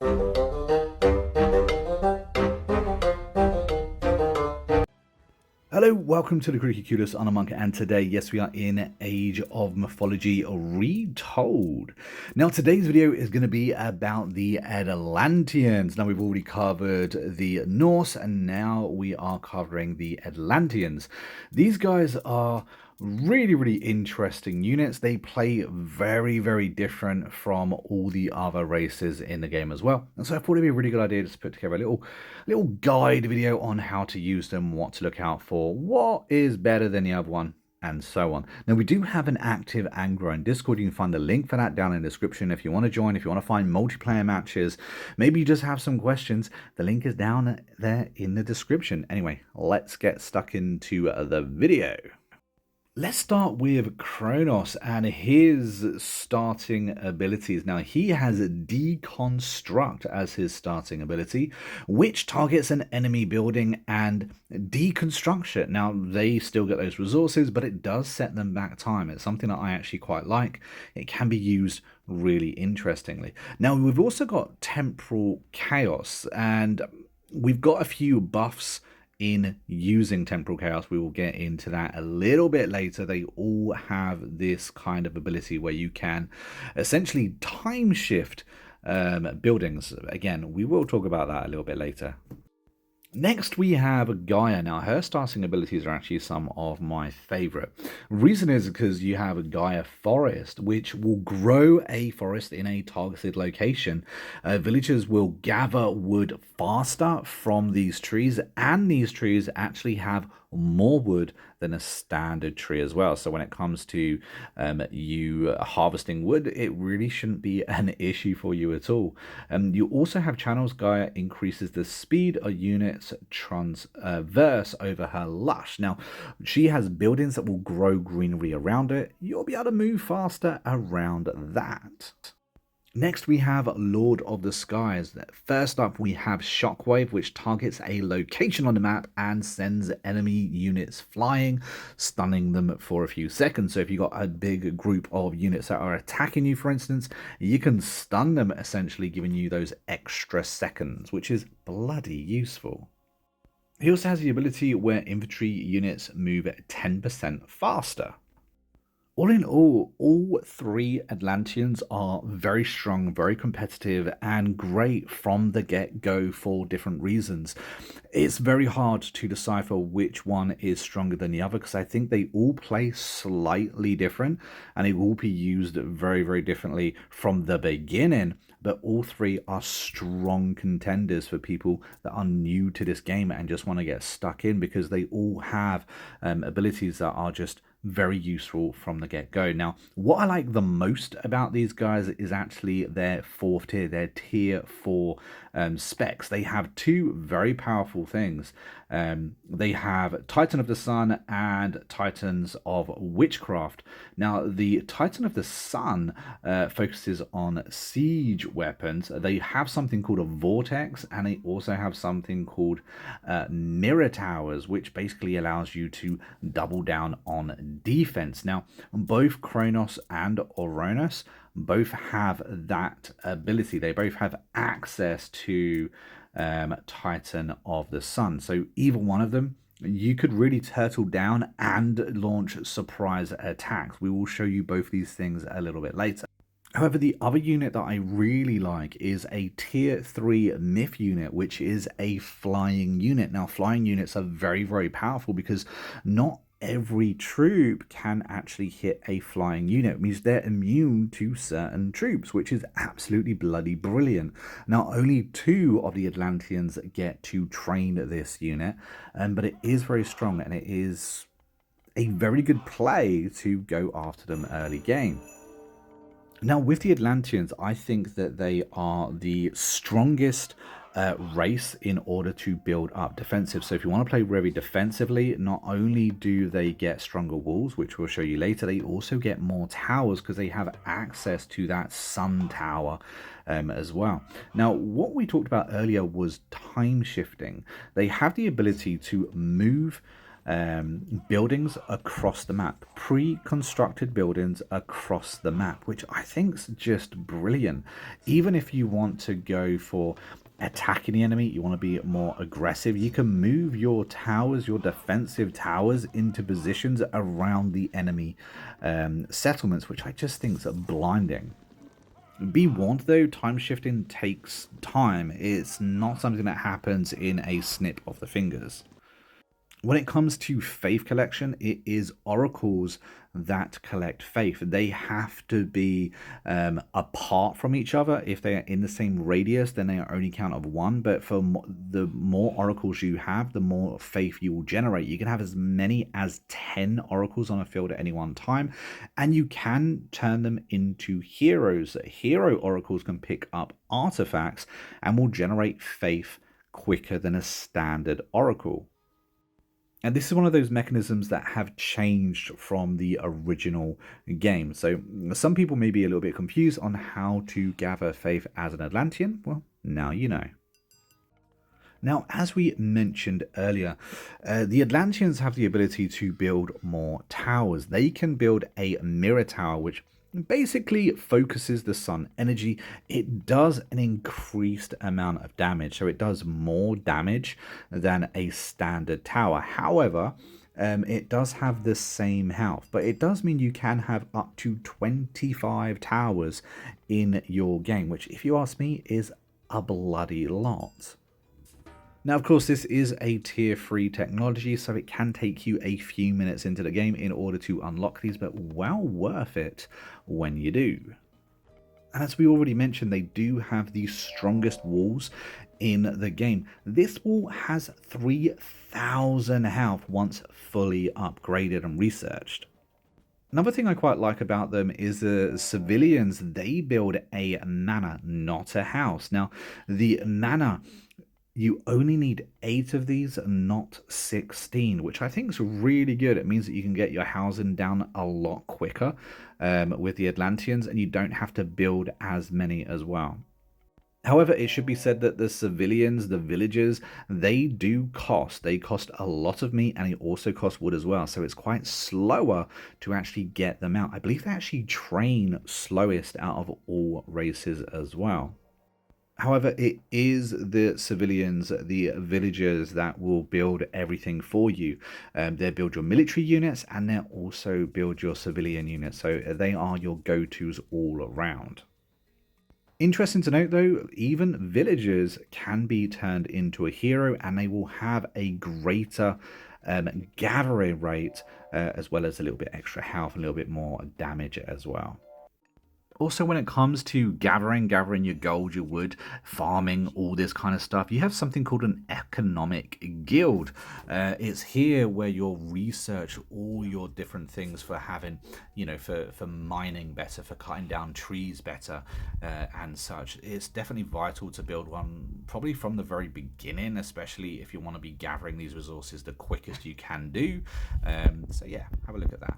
Hello, welcome to the Creaky Kudos on a Monk, and today, yes, we are in Age of Mythology Retold. Now, today's video is going to be about the Atlanteans. Now, we've already covered the Norse, and now we are covering the Atlanteans. These guys are really interesting units. They play very different from all the other races in the game as well, and so I thought it'd be a really good idea to put together a little guide video on how to use them, what to look out for, what is better than the other one, and so on. Now, we do have an active and growing Discord. You can find the link for that down in the description if you want to join, if you want to find multiplayer matches, maybe you just have some questions. The link is down there in the description. Anyway, let's get stuck into the video. Let's start with Kronos and his starting abilities. Now, he has Deconstruct as his starting ability, which targets an enemy building and deconstructs it. Now, they still get those resources, but it does set them back time. It's something that I actually quite like. It can be used really interestingly. Now, we've also got Temporal Chaos, and we've got a few buffs in using Temporal Chaos. We will get into that a little bit later. They all have this kind of ability where you can essentially time shift buildings. Again, we will talk about that a little bit later. Next, we have Gaia. Now, her starting abilities are actually some of my favorite. Reason is because you have a Gaia Forest, which will grow a forest in a targeted location. Villagers will gather wood faster from these trees, and these trees actually have more wood than a standard tree as well. So when it comes to you harvesting wood, it really shouldn't be an issue for you at all. You also have channels. Gaia increases the speed of units transverse over her lush. Now, she has buildings that will grow greenery around it. You'll be able to move faster around that. Next, we have Lord of the Skies. First up, we have Shockwave, which targets a location on the map and sends enemy units flying, stunning them for a few seconds. So if you've got a big group of units that are attacking you, for instance, you can stun them, essentially giving you those extra seconds, which is bloody useful. He also has the ability where infantry units move 10% faster. All in all three Atlanteans are very strong, very competitive, and great from the get-go for different reasons. It's very hard to decipher which one is stronger than the other, because I think they all play slightly different, and they will be used very differently from the beginning. But all three are strong contenders for people that are new to this game and just want to get stuck in, because they all have abilities that are just very useful from the get-go. Now, what I like the most about these guys is actually their fourth tier, their tier 4 specs. They have two very powerful things. They have Titan of the Sun and Titans of Witchcraft. Now, the Titan of the Sun focuses on siege weapons. They have something called a Vortex, and they also have something called Mirror Towers, which basically allows you to double down on defense. Now, both Kronos and Oranos both have that ability. They both have access to Titan of the Sun. So either one of them, you could really turtle down and launch surprise attacks. We will show you both these things a little bit later. However, the other unit that I really like is a tier 3 myth unit, which is a flying unit. Now, flying units are very powerful because not every troop can actually hit a flying unit. It means they're immune to certain troops, which is absolutely bloody brilliant. Now, only 2 of the Atlanteans get to train this unit, but it is very strong, and it is a very good play to go after them early game. Now, with the Atlanteans, I think that they are the strongest race in order to build up defensive. So if you want to play very defensively, not only do they get stronger walls, which we'll show you later, they also get more towers because they have access to that sun tower as well. Now, what we talked about earlier was time shifting. They have the ability to move buildings across the map, pre-constructed buildings across the map, which I think's just brilliant. Even if you want to go for attacking the enemy, you want to be more aggressive, you can move your towers, your defensive towers, into positions around the enemy settlements, which I just think is blinding. Be warned though, time shifting takes time. It's not something that happens in a snip of the fingers. When it comes to faith collection, it is oracles that collect faith. They have to be apart from each other. If they are in the same radius, then they are only count of one. But for the more oracles you have, the more faith you will generate. You can have as many as 10 oracles on a field at any one time, and you can turn them into heroes. Hero oracles can pick up artifacts and will generate faith quicker than a standard oracle. And this is one of those mechanisms that have changed from the original game. So some people may be a little bit confused on how to gather faith as an Atlantean. Well, now you know. Now, as we mentioned earlier, the Atlanteans have the ability to build more towers. They can build a mirror tower, which basically focuses the sun energy. It does an increased amount of damage, so it does more damage than a standard tower. However, it does have the same health, but it does mean you can have up to 25 towers in your game, which, if you ask me, is a bloody lot. Now, of course, this is a tier 3 technology, so it can take you a few minutes into the game in order to unlock these, but well worth it when you do. And as we already mentioned, they do have the strongest walls in the game. This wall has 3,000 health once fully upgraded and researched. Another thing I quite like about them is the civilians. They build a manor, not a house. Now, the manor, you only need 8 of these, not 16, which I think is really good. It means that you can get your housing down a lot quicker with the Atlanteans, and you don't have to build as many as well. However, it should be said that the civilians, the villagers, they do cost. They cost a lot of meat, and they also cost wood as well. So it's quite slower to actually get them out. I believe they actually train slowest out of all races as well. However, it is the civilians, the villagers, that will build everything for you. They build your military units, and they also build your civilian units. So they are your go-tos all around. Interesting to note though, even villagers can be turned into a hero, and they will have a greater gathering rate, as well as a little bit extra health, a little bit more damage as well. Also, when it comes to gathering your gold, your wood, farming, all this kind of stuff, you have something called an economic guild. It's here where you'll research all your different things for having, for mining better, for cutting down trees better, and such. It's definitely vital to build one, probably from the very beginning, especially if you want to be gathering these resources the quickest you can do. So yeah, have a look at that.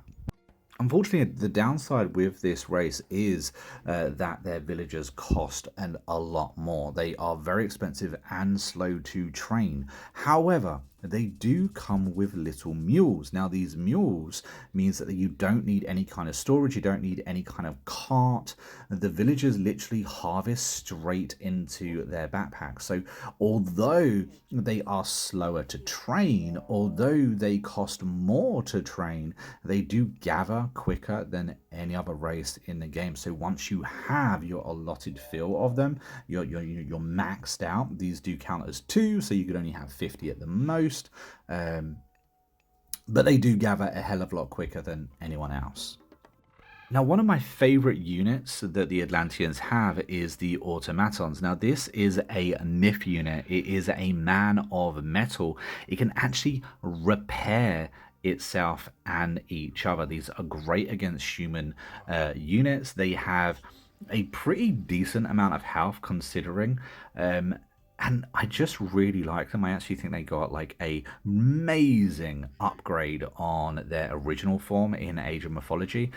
Unfortunately, the downside with this race is that their villagers cost a lot more. They are very expensive and slow to train. However, they do come with little mules. Now, these mules means that you don't need any kind of storage, you don't need any kind of cart. The villagers literally harvest straight into their backpacks. So although they are slower to train, although they cost more to train, they do gather quicker than any other race in the game. So once you have your allotted fill of them, you're maxed out. These do count as 2, so you could only have 50 at the most. But they do gather a hell of a lot quicker than anyone else. Now, one of my favorite units that the Atlanteans have is the automatons. Now, this is a myth unit. It is a man of metal. It can actually repair itself and each other. These are great against human units. They have a pretty decent amount of health considering, and I just really like them. I actually think they got like a amazing upgrade on their original form in Age of Mythology.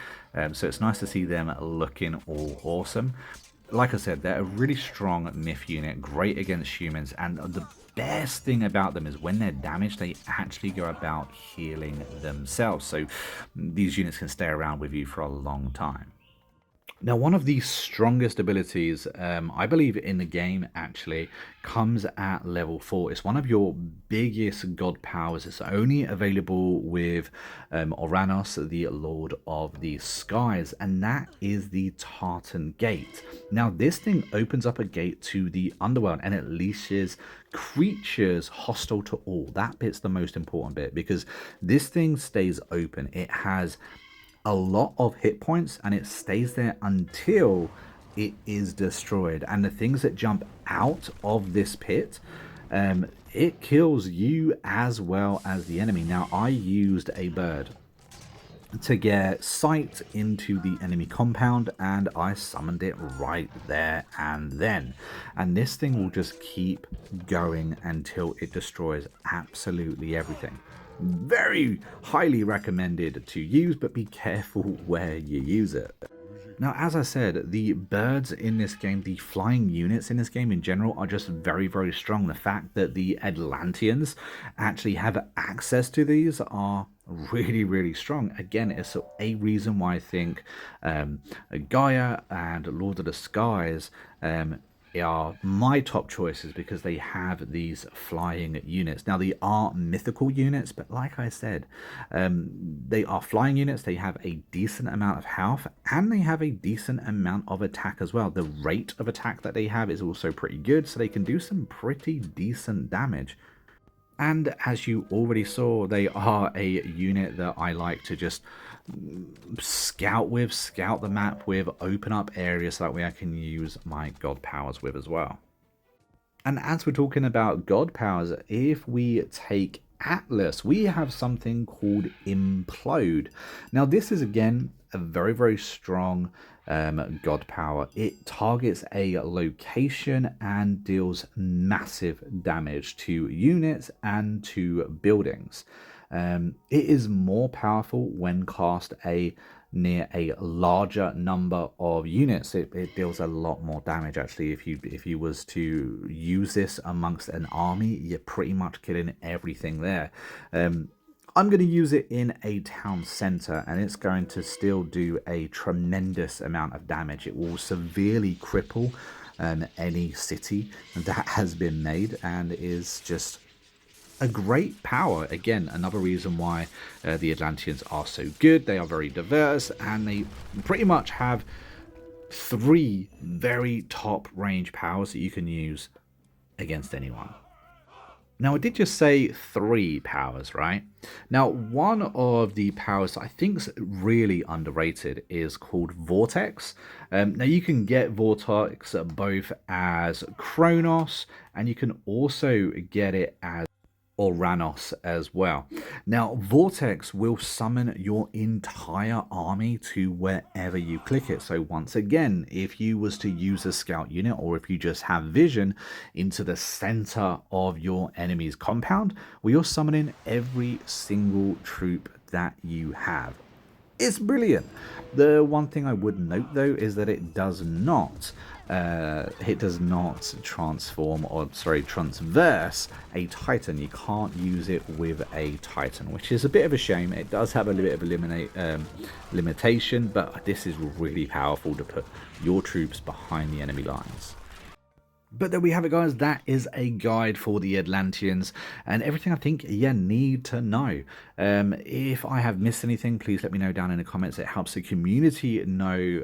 So it's nice to see them looking all awesome. like I said, they're a really strong myth unit, great against humans, and the best thing about them is when they're damaged, they actually go about healing themselves. So these units can stay around with you for a long time. Now, one of the strongest abilities, I believe, in the game actually comes at level 4. It's one of your biggest god powers. It's only available with Oranos, the Lord of the Skies, and that is the Tartan Gate. Now, this thing opens up a gate to the underworld, and it leashes creatures hostile to all. That bit's the most important bit, because this thing stays open. It has a lot of hit points and it stays there until it is destroyed. And the things that jump out of this pit, it kills you as well as the enemy. Now, I used a bird to get sight into the enemy compound, and I summoned it right there and then. And this thing will just keep going until it destroys absolutely everything. Very highly recommended to use, but be careful where you use it. Now, as I said, the birds in this game, the flying units in this game in general, are just very, very strong. The fact that the Atlanteans actually have access to these are really, really strong. Again, it's a reason why I think Gaia and Lord of the Skies are my top choices, because they have these flying units. Now, they are mythical units, but like I said, they are flying units. They have a decent amount of health, and they have a decent amount of attack as well. The rate of attack that they have is also pretty good, so they can do some pretty decent damage. And as you already saw, they are a unit that I like to just scout the map with, open up areas so that way I can use my god powers with as well. And as we're talking about god powers, if we take Atlas, we have something called Implode. Now, this is again a very, very strong god power. It targets a location and deals massive damage to units and to buildings. It is more powerful when cast near a larger number of units. It deals a lot more damage actually. If you was to use this amongst an army, you're pretty much killing everything there. I'm going to use it in a town center, and it's going to still do a tremendous amount of damage. It will severely cripple any city that has been made, and is just a great power. Again, another reason why the Atlanteans are so good. They are very diverse, and they pretty much have 3 very top range powers that you can use against anyone. Now, I did just say 3 powers, right? Now, one of the powers I think is really underrated is called Vortex. Now, you can get Vortex both as Kronos, and you can also get it as Oranos as well. Now, Vortex will summon your entire army to wherever you click it. So once again, if you was to use a scout unit, or if you just have vision into the center of your enemy's compound, well, you're summoning every single troop that you have. It's brilliant. The one thing I would note though is that it does not transform, or sorry, transverse a Titan. You can't use it with a Titan, which is a bit of a shame. It does have a little bit of a limitation, but this is really powerful to put your troops behind the enemy lines. But there we have it, guys. That is a guide for the Atlanteans and everything I think you need to know. If I have missed anything, please let me know down in the comments. It helps the community know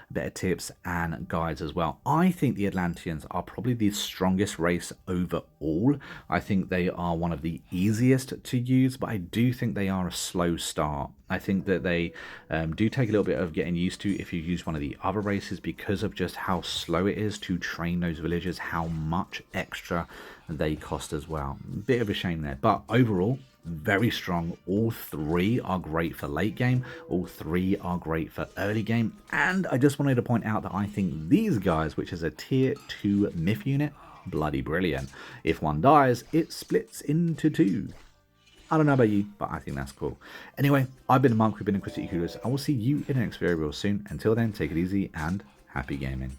better tips and guides as well. I think the Atlanteans are probably the strongest race overall. I think they are one of the easiest to use, but I do think they are a slow start. I think that they do take a little bit of getting used to if you use one of the other races, because of just how slow it is to train those villagers, how much extra they cost as well. Bit of a shame there, but overall, very strong. All 3 are great for late game, all 3 are great for early game, and I just wanted to point out that I think these guys, which is a tier 2 myth unit, bloody brilliant. If one dies, it splits into 2. I don't know about you, but I think that's cool. Anyway, I've been Monk, we've been Inquisitive Kudos, and we'll see you in the next video real soon. Until then, take it easy and happy gaming.